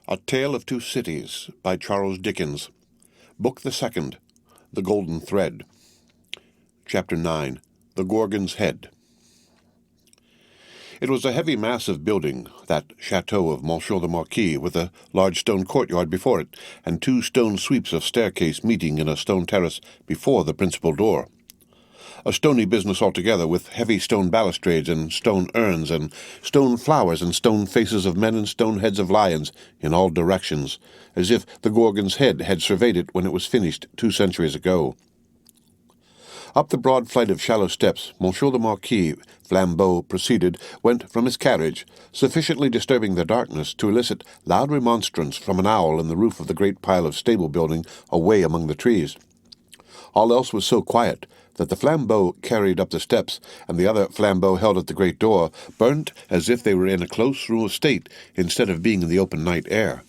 A Tale of Two Cities by Charles Dickens. Book the Second, The Golden Thread. Chapter 9, The Gorgons' Head. It was a heavy, massive building, that chateau of Marshal the Marquis, with a large stone courtyard before it, and two stone sweeps of staircase meeting in a stone terrace before the principal door. A stony business altogether, with heavy stone balustrades and stone urns and stone flowers and stone faces of men and stone heads of lions in all directions, as if the Gorgon's Head had surveyed it when it was finished 2 centuries ago. Up the broad flight of shallow steps, Monsieur the Marquis, flambeau proceeded, went from his carriage, sufficiently disturbing the darkness to elicit loud remonstrance from an owl in the roof of the great pile of stable building away among the trees. All else was so quiet that the flambeau carried up the steps, and the other flambeau held at the great door, burnt as if they were in a close room of state instead of being in the open night air.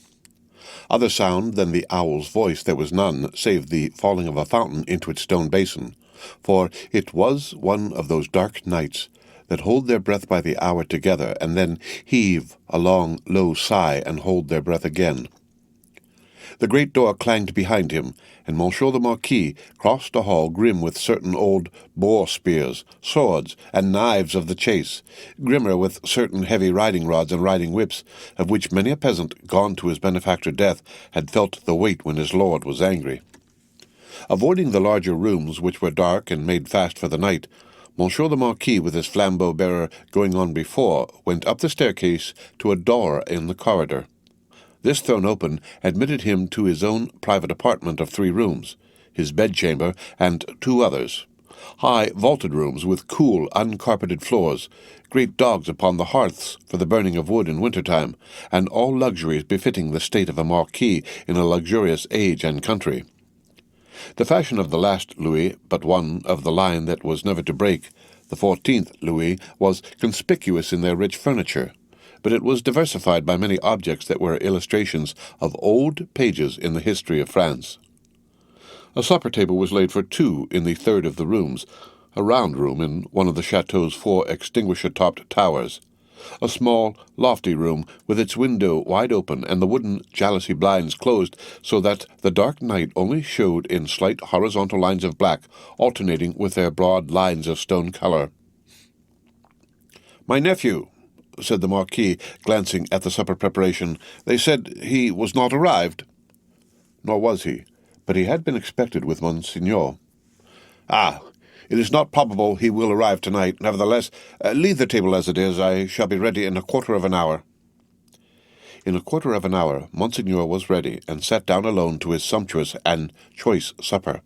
Other sound than the owl's voice there was none, save the falling of a fountain into its stone basin, for it was one of those dark nights that hold their breath by the hour together, and then heave a long, low sigh and hold their breath again. The great door clanged behind him, and Monsieur the Marquis crossed a hall grim with certain old boar-spears, swords, and knives of the chase, grimmer with certain heavy riding-rods and riding-whips, of which many a peasant, gone to his benefactor death, had felt the weight when his lord was angry. Avoiding the larger rooms, which were dark and made fast for the night, Monsieur the Marquis, with his flambeau-bearer going on before, went up the staircase to a door in the corridor. This thrown open admitted him to his own private apartment of 3 rooms, his bedchamber, and 2 others, high vaulted rooms with cool, uncarpeted floors, great dogs upon the hearths for the burning of wood in winter-time, and all luxuries befitting the state of a marquis in a luxurious age and country. The fashion of the last Louis, but one of the line that was never to break, the 14th Louis, was conspicuous in their rich furniture, but it was diversified by many objects that were illustrations of old pages in the history of France. A supper table was laid for 2 in the third of the rooms, a round room in one of the chateau's 4 extinguisher-topped towers, a small, lofty room with its window wide open and the wooden jalousie blinds closed so that the dark night only showed in slight horizontal lines of black, alternating with their broad lines of stone color. "My nephew," said the Marquis, glancing at the supper preparation. "They said he was not arrived." Nor was he, but he had been expected with Monsignor. "Ah, it is not probable he will arrive tonight. Nevertheless, leave the table as it is. I shall be ready in a quarter of an hour." In a quarter of an hour, Monsignor was ready, and sat down alone to his sumptuous and choice supper.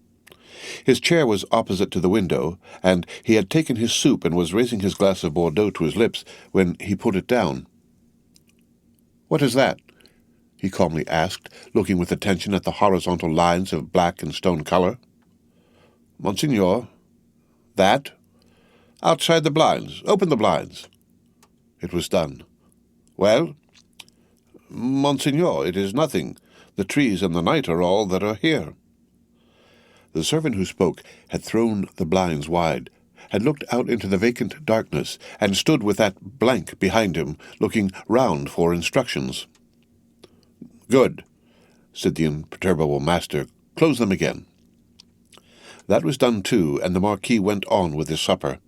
His chair was opposite to the window, and he had taken his soup and was raising his glass of Bordeaux to his lips when he put it down. "What is that?" he calmly asked, looking with attention at the horizontal lines of black and stone color. "Monsignor, that? Outside the blinds. Open the blinds." It was done. "Well?" "Monsignor, it is nothing. The trees and the night are all that are here." The servant who spoke had thrown the blinds wide, had looked out into the vacant darkness, and stood with that blank behind him, looking round for instructions. "Good," said the imperturbable master. "Close them again." That was done too, and the Marquis went on with his supper.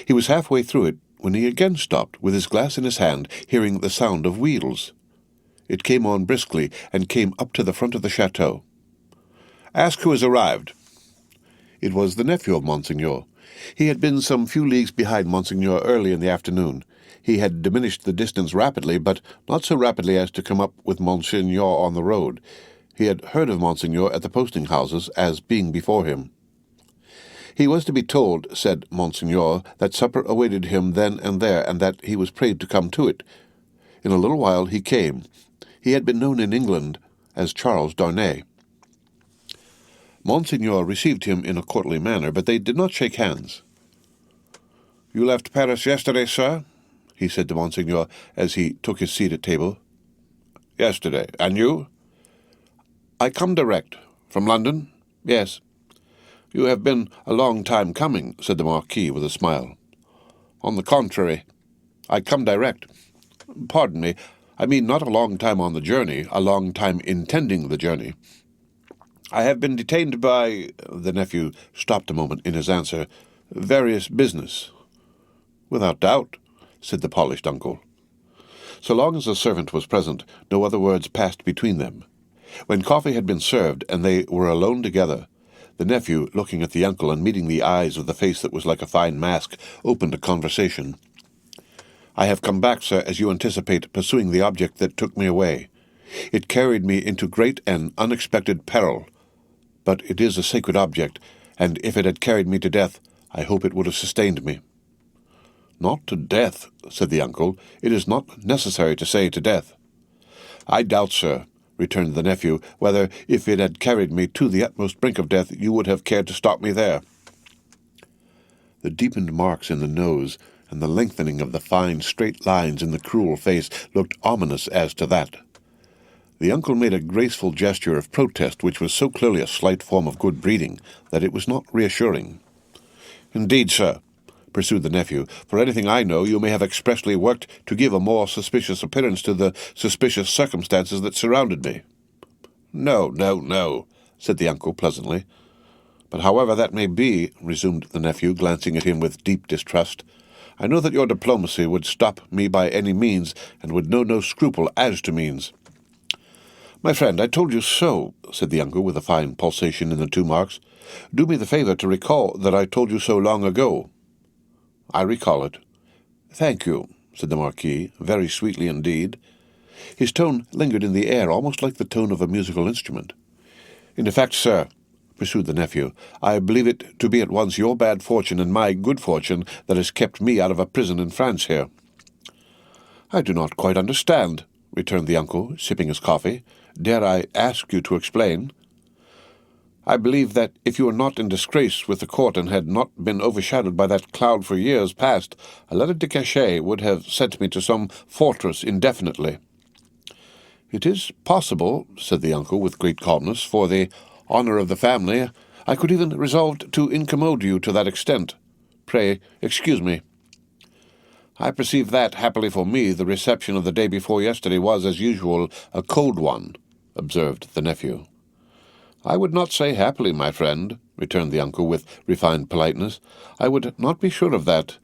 He was halfway through it when he again stopped, with his glass in his hand, hearing the sound of wheels. It came on briskly, and came up to the front of the chateau. "Ask who has arrived." It was the nephew of Monsignor. He had been some few leagues behind Monsignor early in the afternoon. He had diminished the distance rapidly, but not so rapidly as to come up with Monsignor on the road. He had heard of Monsignor at the posting-houses as being before him. He was to be told, said Monsignor, that supper awaited him then and there, and that he was prayed to come to it. In a little while he came. He had been known in England as Charles Darnay. Monsignor received him in a courtly manner, but they did not shake hands. "You left Paris yesterday, sir?" he said to Monsignor as he took his seat at table. "Yesterday. And you?" "I come direct. From London?" "Yes." "You have been a long time coming," said the Marquis with a smile. "On the contrary, I come direct. Pardon me, I mean not a long time on the journey, a long time intending the journey. I have been detained by—" The nephew stopped a moment in his answer. "Various business." "Without doubt," said the polished uncle. So long as the servant was present, no other words passed between them. When coffee had been served, and they were alone together, the nephew, looking at the uncle and meeting the eyes of the face that was like a fine mask, opened a conversation. "I have come back, sir, as you anticipate, pursuing the object that took me away. It carried me into great and unexpected peril. But it is a sacred object, and if it had carried me to death, I hope it would have sustained me." "Not to death," said the uncle. "It is not necessary to say to death." "I doubt, sir," returned the nephew, "whether, if it had carried me to the utmost brink of death, you would have cared to stop me there." The deepened marks in the nose and the lengthening of the fine, straight lines in the cruel face looked ominous as to that. The uncle made a graceful gesture of protest which was so clearly a slight form of good breeding that it was not reassuring. "Indeed, sir," pursued the nephew, "for anything I know, you may have expressly worked to give a more suspicious appearance to the suspicious circumstances that surrounded me." No, said the uncle pleasantly. "But however that may be," resumed the nephew, glancing at him with deep distrust, "I know that your diplomacy would stop me by any means, and would know no scruple as to means." "My friend, I told you so," said the uncle, with a fine pulsation in the two marks. "Do me the favour to recall that I told you so long ago." "I recall it." "Thank you," said the Marquis, very sweetly indeed. His tone lingered in the air, almost like the tone of a musical instrument. "In effect, sir," pursued the nephew, "I believe it to be at once your bad fortune and my good fortune that has kept me out of a prison in France here." "I do not quite understand," returned the uncle, sipping his coffee. "Dare I ask you to explain?" "I believe that if you were not in disgrace with the court and had not been overshadowed by that cloud for years past, a letter de cachet would have sent me to some fortress indefinitely." "It is possible," said the uncle with great calmness, "for the honour of the family. I could even resolve to incommode you to that extent. Pray, excuse me." "I perceive that, happily for me, the reception of the day before yesterday was, as usual, a cold one," observed the nephew. "I would not say happily, my friend," returned the uncle with refined politeness. "I would not be sure of that.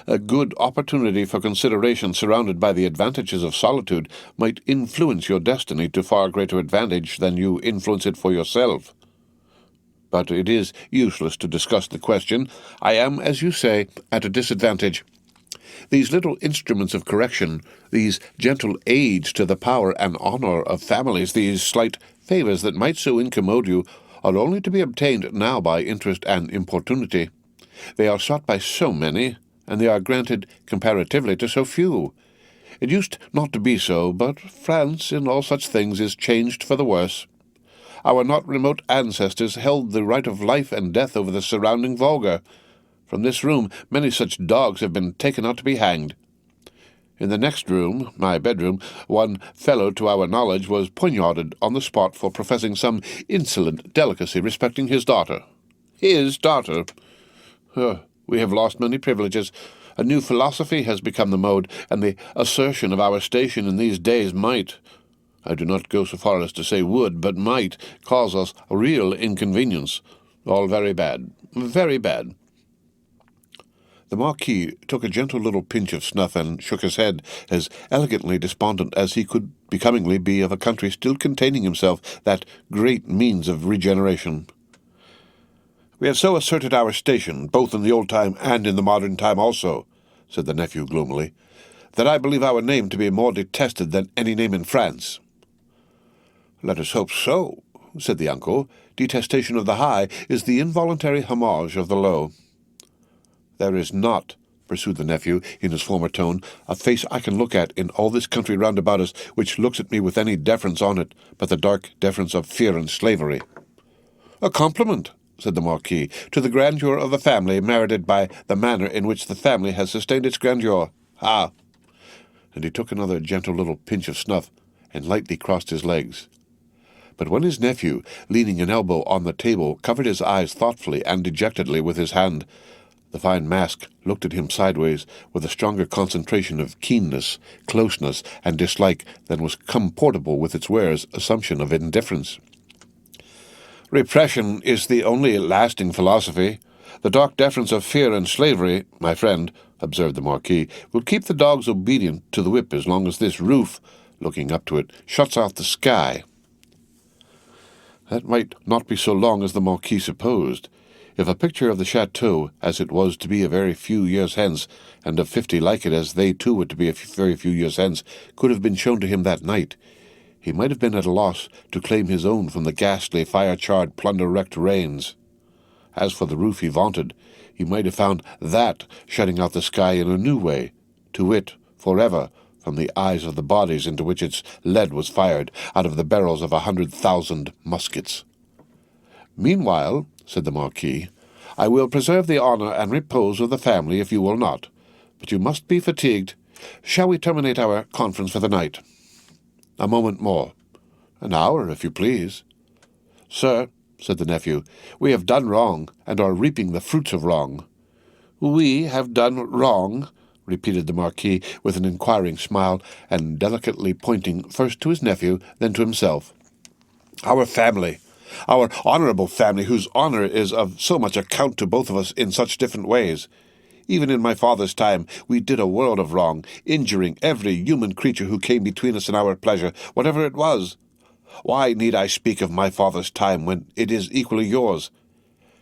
A good opportunity for consideration surrounded by the advantages of solitude might influence your destiny to far greater advantage than you influence it for yourself. But it is useless to discuss the question. I am, as you say, at a disadvantage. These little instruments of correction, these gentle aids to the power and honour of families, these slight favours that might so incommode you, are only to be obtained now by interest and importunity. They are sought by so many, and they are granted comparatively to so few. It used not to be so, but France in all such things is changed for the worse. Our not remote ancestors held the right of life and death over the surrounding vulgar. From this room many such dogs have been taken out to be hanged. In the next room, my bedroom, one fellow to our knowledge was poignarded on the spot for professing some insolent delicacy respecting his daughter. His daughter! We have lost many privileges. A new philosophy has become the mode, and the assertion of our station in these days might— I do not go so far as to say would, but might— cause us real inconvenience. All very bad, very bad." The Marquis took a gentle little pinch of snuff and shook his head, as elegantly despondent as he could becomingly be of a country still containing himself that great means of regeneration. "We have so asserted our station, both in the old time and in the modern time also," said the nephew gloomily, "that I believe our name to be more detested than any name in France." "Let us hope so," said the uncle. "Detestation of the high is the involuntary homage of the low." "There is not," pursued the nephew in his former tone, "a face I can look at in all this country round about us which looks at me with any deference on it, but the dark deference of fear and slavery." "A compliment," said the Marquis, "to the grandeur of the family, merited by the manner in which the family has sustained its grandeur. Ah!" And he took another gentle little pinch of snuff, and lightly crossed his legs. But when his nephew, leaning an elbow on the table, covered his eyes thoughtfully and dejectedly with his hand, The fine mask looked at him sideways with a stronger concentration of keenness, closeness, and dislike than was comportable with its wearer's assumption of indifference. "Repression is the only lasting philosophy. The dark deference of fear and slavery, my friend," observed the Marquis, "will keep the dogs obedient to the whip as long as this roof," looking up to it, "shuts out the sky." That might not be so long as the Marquis supposed. If a picture of the chateau, as it was to be a very few years hence, and of 50 like it as they too were to be a very few years hence, could have been shown to him that night, he might have been at a loss to claim his own from the ghastly, fire-charred, plunder-wrecked rains. As for the roof he vaunted, he might have found that shutting out the sky in a new way, to wit, forever, from the eyes of the bodies into which its lead was fired out of the barrels of 100,000 muskets. "Meanwhile," said the Marquis, "I will preserve the honour and repose of the family if you will not. But you must be fatigued. Shall we terminate our conference for the night?" "A moment more." "An hour, if you please." "Sir," said the nephew, "we have done wrong, and are reaping the fruits of wrong." "We have done wrong?" repeated the Marquis with an inquiring smile, and delicately pointing first to his nephew, then to himself. "Our family, our honourable family, whose honour is of so much account to both of us in such different ways. Even in my father's time we did a world of wrong, injuring every human creature who came between us and our pleasure, whatever it was. Why need I speak of my father's time when it is equally yours?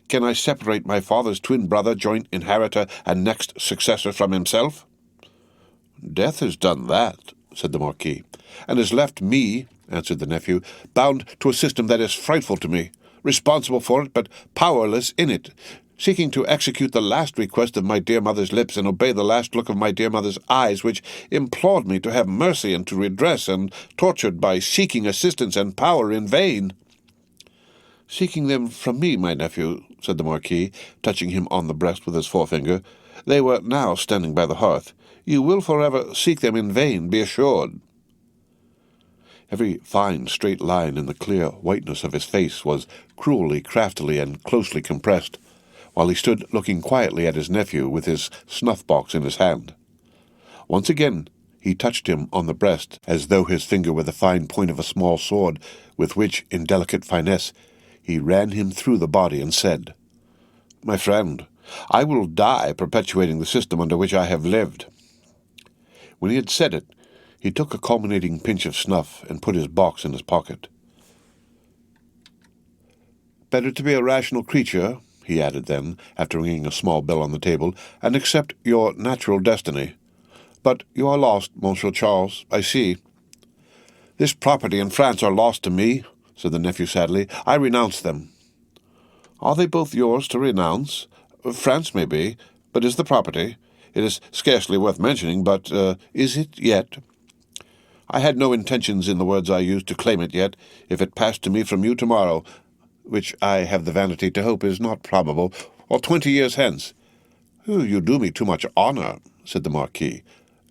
Can I separate my father's twin brother, joint inheritor, and next successor from himself?" "Death has done that," said the Marquis. "And has left me," answered the nephew, "bound to a system that is frightful to me, responsible for it, but powerless in it, seeking to execute the last request of my dear mother's lips and obey the last look of my dear mother's eyes, which implored me to have mercy and to redress, and tortured by seeking assistance and power in vain." "Seeking them from me, my nephew," said the Marquis, touching him on the breast with his forefinger. "They were now standing by the hearth. You will forever seek them in vain, be assured." Every fine, straight line in the clear whiteness of his face was cruelly, craftily, and closely compressed, while he stood looking quietly at his nephew with his snuff-box in his hand. Once again he touched him on the breast, as though his finger were the fine point of a small sword, with which, in delicate finesse, he ran him through the body, and said, "My friend, I will die perpetuating the system under which I have lived." When he had said it, he took a culminating pinch of snuff and put his box in his pocket. "Better to be a rational creature," he added then, after ringing a small bell on the table, "and accept your natural destiny. But you are lost, Monsieur Charles, I see." "This property and France are lost to me," said the nephew sadly. "I renounce them." "Are they both yours to renounce? France may be, but is the property? It is scarcely worth mentioning, but is it yet?" "I had no intentions in the words I used to claim it yet. If it passed to me from you tomorrow, which I have the vanity to hope is not probable, or 20 years hence—" "You do me too much honour," said the Marquis.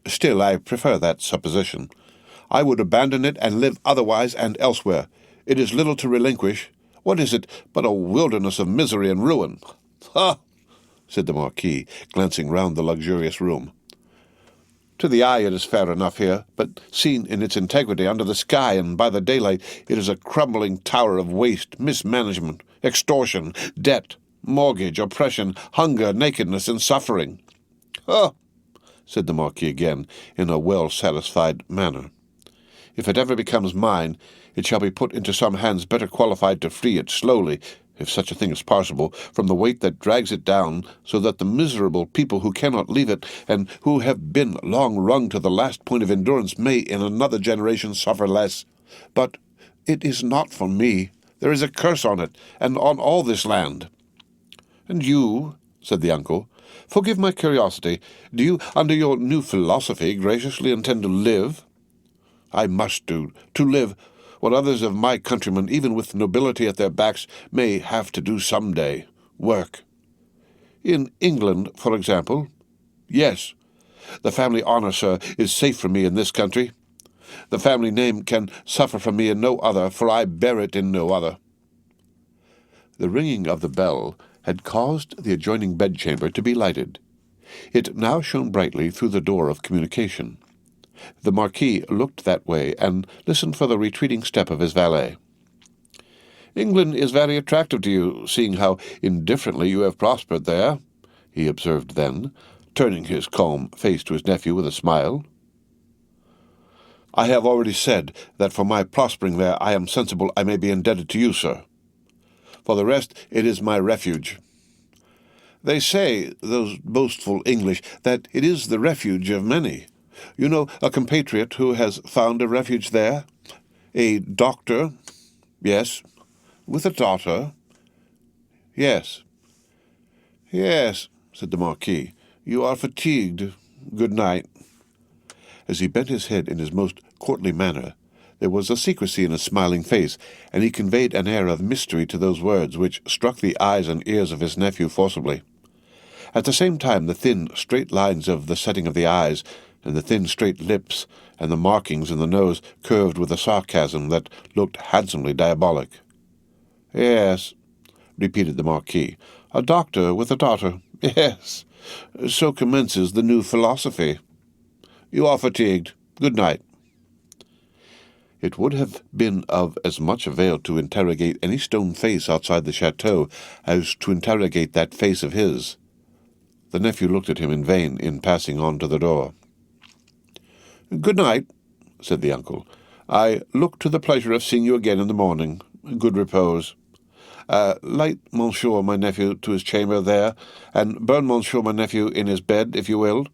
"Still, I prefer that supposition. I would abandon it and live otherwise and elsewhere. It is little to relinquish. What is it but a wilderness of misery and ruin?" "Ha!" said the Marquis, glancing round the luxurious room. "To the eye it is fair enough here, but seen in its integrity under the sky and by the daylight, it is a crumbling tower of waste, mismanagement, extortion, debt, mortgage, oppression, hunger, nakedness, and suffering." "Ah!" said the Marquis again, in a well-satisfied manner. "If it ever becomes mine, it shall be put into some hands better qualified to free it slowly, if such a thing is possible, from the weight that drags it down, so that the miserable people who cannot leave it, and who have been long wrung to the last point of endurance, may in another generation suffer less. But it is not for me. There is a curse on it, and on all this land." "And you," said the uncle, "forgive my curiosity, do you, under your new philosophy, graciously intend to live?" "I must do, to live, what others of my countrymen, even with nobility at their backs, may have to do some day. Work." "In England, for example?" "Yes. The family honour, sir, is safe from me in this country. The family name can suffer from me in no other, for I bear it in no other." The ringing of the bell had caused the adjoining bedchamber to be lighted. It now shone brightly through the door of communication. The Marquis looked that way and listened for the retreating step of his valet. "England is very attractive to you, seeing how indifferently you have prospered there," he observed then, turning his calm face to his nephew with a smile. "I have already said that for my prospering there I am sensible I may be indebted to you, sir. For the rest, it is my refuge. They say, those boastful English, that it is the refuge of many. You know a compatriot who has found a refuge there? A doctor? Yes. With a daughter? Yes. Yes, said the Marquis. You are fatigued. Good night. As he bent his head in his most courtly manner, there was a secrecy in his smiling face, and he conveyed an air of mystery to those words which struck the eyes and ears of his nephew forcibly. At the same time, the thin, straight lines of the setting of the eyes, and the thin, straight lips, and the markings in the nose curved with a sarcasm that looked handsomely diabolic. "Yes," repeated the Marquis, "a doctor with a daughter. Yes, so commences the new philosophy. You are fatigued. Good night." It would have been of as much avail to interrogate any stone face outside the chateau as to interrogate that face of his. The nephew looked at him in vain in passing on to the door. "Good night," said the uncle. "I look to the pleasure of seeing you again in the morning. Good repose. Light Monsieur my nephew to his chamber there, and burn Monsieur my nephew in his bed, if you will,"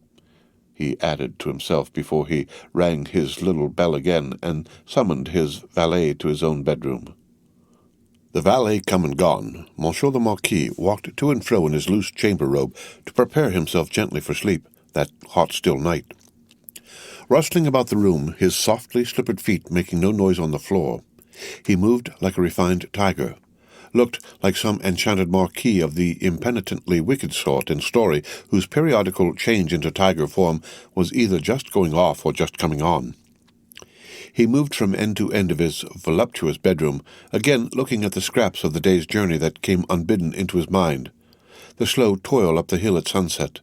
he added to himself before he rang his little bell again and summoned his valet to his own bedroom. The valet come and gone, Monsieur the Marquis walked to and fro in his loose chamber robe to prepare himself gently for sleep that hot still night. Rustling about the room, his softly slippered feet making no noise on the floor, he moved like a refined tiger, looked like some enchanted marquis of the impenitently wicked sort in story, whose periodical change into tiger form was either just going off or just coming on. He moved from end to end of his voluptuous bedroom, again looking at the scraps of the day's journey that came unbidden into his mind, the slow toil up the hill at sunset,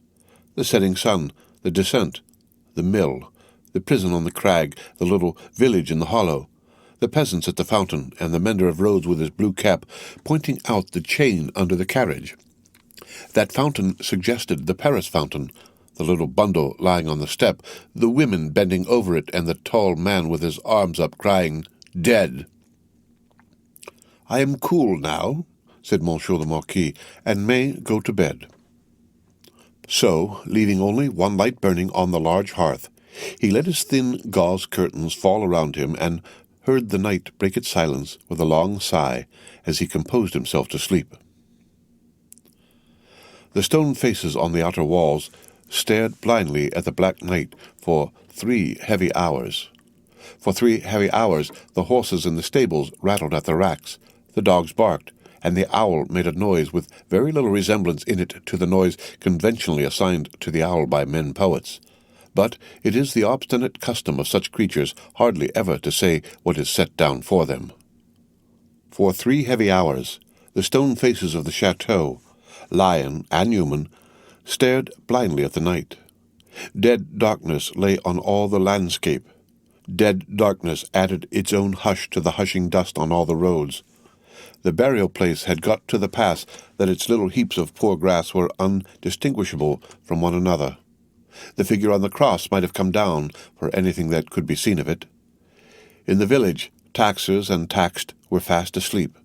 the setting sun, the descent, the mill, the prison on the crag, the little village in the hollow, the peasants at the fountain, and the mender of roads with his blue cap pointing out the chain under the carriage. That fountain suggested the Paris fountain, the little bundle lying on the step, the women bending over it, and the tall man with his arms up crying, "Dead!" "I am cool now," said Monsieur the Marquis, "and may go to bed." So, leaving only one light burning on the large hearth, he let his thin gauze curtains fall around him and heard the night break its silence with a long sigh as he composed himself to sleep. The stone faces on the outer walls stared blindly at the black night for 3 heavy hours. For 3 heavy hours the horses in the stables rattled at the racks, the dogs barked, and the owl made a noise with very little resemblance in it to the noise conventionally assigned to the owl by men poets. But it is the obstinate custom of such creatures hardly ever to say what is set down for them. For 3 heavy hours the stone faces of the chateau, lion and human, stared blindly at the night. Dead darkness lay on all the landscape. Dead darkness added its own hush to the hushing dust on all the roads. The burial place had got to the pass that its little heaps of poor grass were undistinguishable from one another. The figure on the cross might have come down for anything that could be seen of it. In the village, taxers and taxed were fast asleep,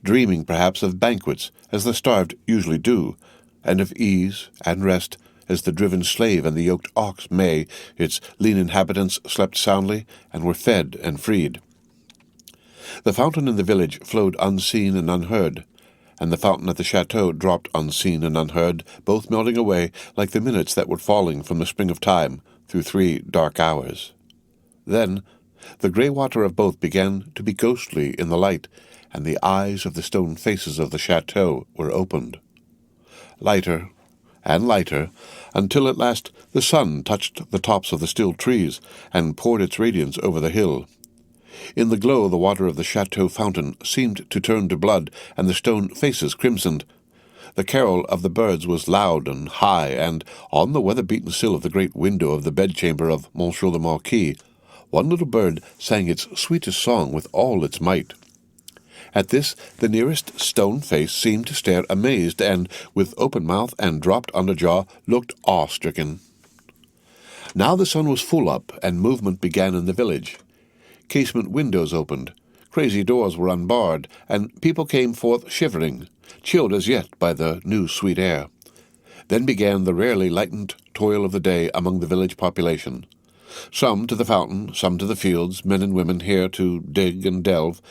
dreaming perhaps of banquets, as the starved usually do, and of ease and rest, as the driven slave and the yoked ox may. Its lean inhabitants slept soundly and were fed and freed. The fountain in the village flowed unseen and unheard, and the fountain at the chateau dropped unseen and unheard, both melting away like the minutes that were falling from the spring of time through 3 dark hours. Then the grey water of both began to be ghostly in the light, and the eyes of the stone faces of the chateau were opened. Lighter and lighter, until at last the sun touched the tops of the still trees and poured its radiance over the hill. In the glow the water of the chateau fountain seemed to turn to blood, and the stone faces crimsoned. The carol of the birds was loud and high, and on the weather-beaten sill of the great window of the bedchamber of Monsieur the Marquis, one little bird sang its sweetest song with all its might. At this, the nearest stone face seemed to stare amazed, and, with open mouth and dropped under jaw, looked awe-stricken. Now the sun was full up, and movement began in the village. Casement windows opened, crazy doors were unbarred, and people came forth shivering, chilled as yet by the new sweet air. Then began the rarely lightened toil of the day among the village population. Some to the fountain, some to the fields, men and women here to dig and delve,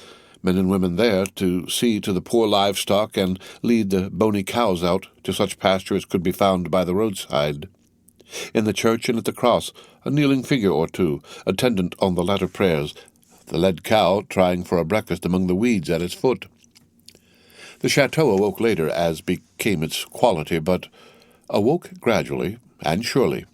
men and women there to see to the poor livestock and lead the bony cows out to such pasture as could be found by the roadside. In the church and at the cross, a kneeling figure or two, attendant on the latter prayers, the led cow trying for a breakfast among the weeds at its foot. The chateau awoke later, as became its quality, but awoke gradually and surely.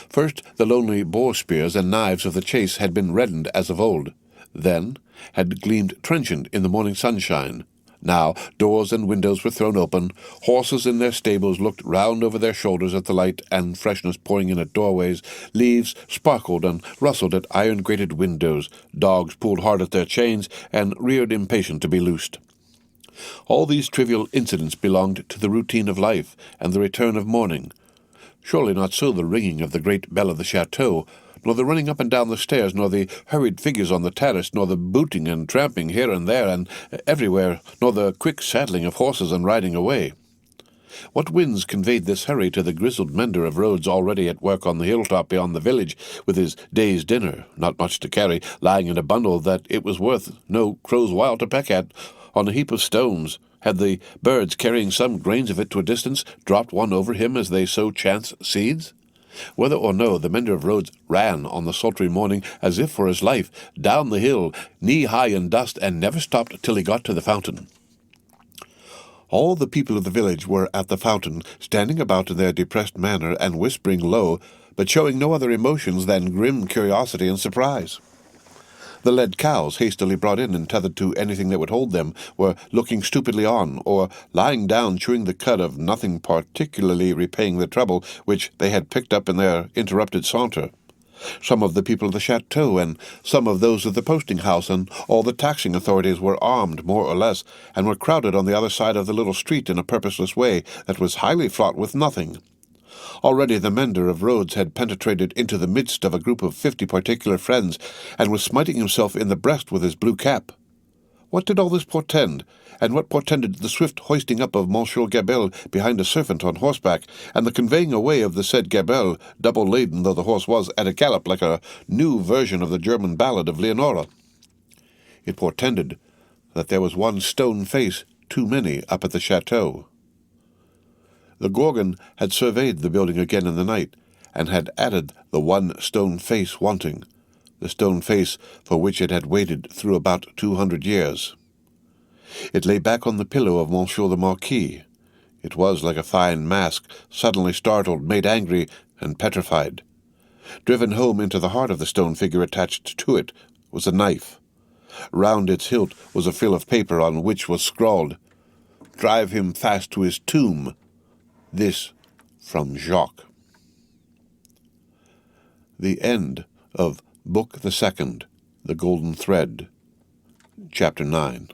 First, the lonely boar-spears and knives of the chase had been reddened as of old, then had gleamed trenchant in the morning sunshine. Now doors and windows were thrown open, horses in their stables looked round over their shoulders at the light and freshness pouring in at doorways, leaves sparkled and rustled at iron-grated windows, dogs pulled hard at their chains and reared impatient to be loosed. All these trivial incidents belonged to the routine of life and the return of morning. Surely not so the ringing of the great bell of the chateau, nor the running up and down the stairs, nor the hurried figures on the terrace, nor the booting and tramping here and there and everywhere, nor the quick saddling of horses and riding away. What winds conveyed this hurry to the grizzled mender of roads already at work on the hilltop beyond the village, with his day's dinner, not much to carry, lying in a bundle that it was worth no crow's while to peck at, on a heap of stones? Had the birds, carrying some grains of it to a distance, dropped one over him as they sow chance seeds? Whether or no, the mender of roads ran on the sultry morning, as if for his life, down the hill, knee-high in dust, and never stopped till he got to the fountain. All the people of the village were at the fountain, standing about in their depressed manner and whispering low, but showing no other emotions than grim curiosity and surprise. The led cows, hastily brought in and tethered to anything that would hold them, were looking stupidly on, or lying down chewing the cud of nothing particularly repaying the trouble which they had picked up in their interrupted saunter. Some of the people of the chateau, and some of those of the posting-house, and all the taxing authorities were armed, more or less, and were crowded on the other side of the little street in a purposeless way that was highly fraught with nothing. Already the mender of roads had penetrated into the midst of a group of 50 particular friends, and was smiting himself in the breast with his blue cap. What did all this portend, and what portended the swift hoisting up of Monsieur Gabelle behind a servant on horseback, and the conveying away of the said Gabelle, double-laden though the horse was, at a gallop like a new version of the German ballad of Leonora? It portended that there was one stone face too many up at the chateau. The Gorgon had surveyed the building again in the night, and had added the one stone face wanting, the stone face for which it had waited through about 200 years. It lay back on the pillow of Monsieur the Marquis. It was like a fine mask, suddenly startled, made angry, and petrified. Driven home into the heart of the stone figure attached to it was a knife. Round its hilt was a frill of paper on which was scrawled, "Drive him fast to his tomb. This from Jacques." The end of Book the Second, The Golden Thread, Chapter 9.